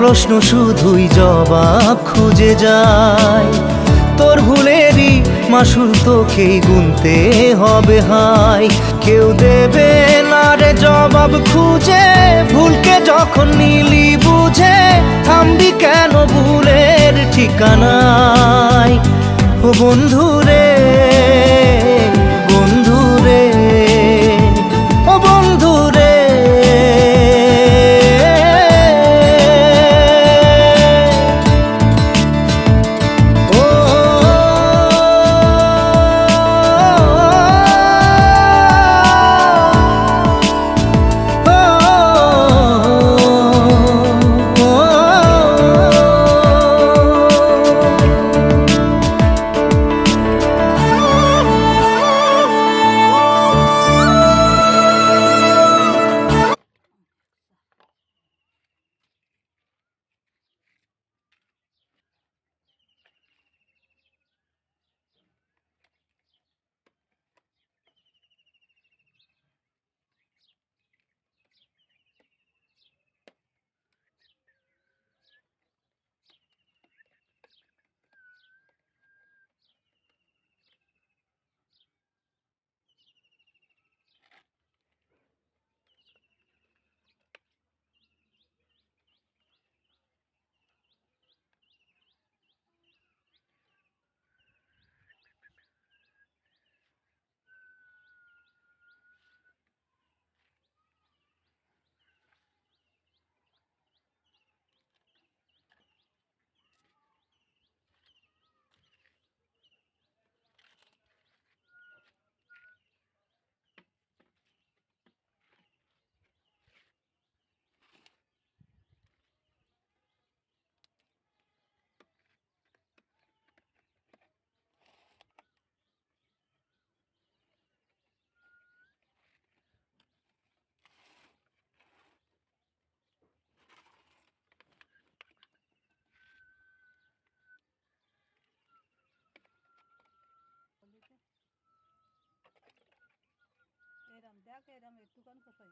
প্রশ্ন শুধুই জবাব খুঁজে যায়। তোর ভুলেরই মাসুল তোকেই গুনতে হবে হায়। কেউ দেবে না রে জবাব খুঁজে, ভুলকে যখন নিলি বুঝে থামবি কেন ভুলের ঠিকানায়। ও বন্ধু রে, বন্ধু রে, ও বন্ধু রে। এরম দেখ, এরম একটুখানি কোথায়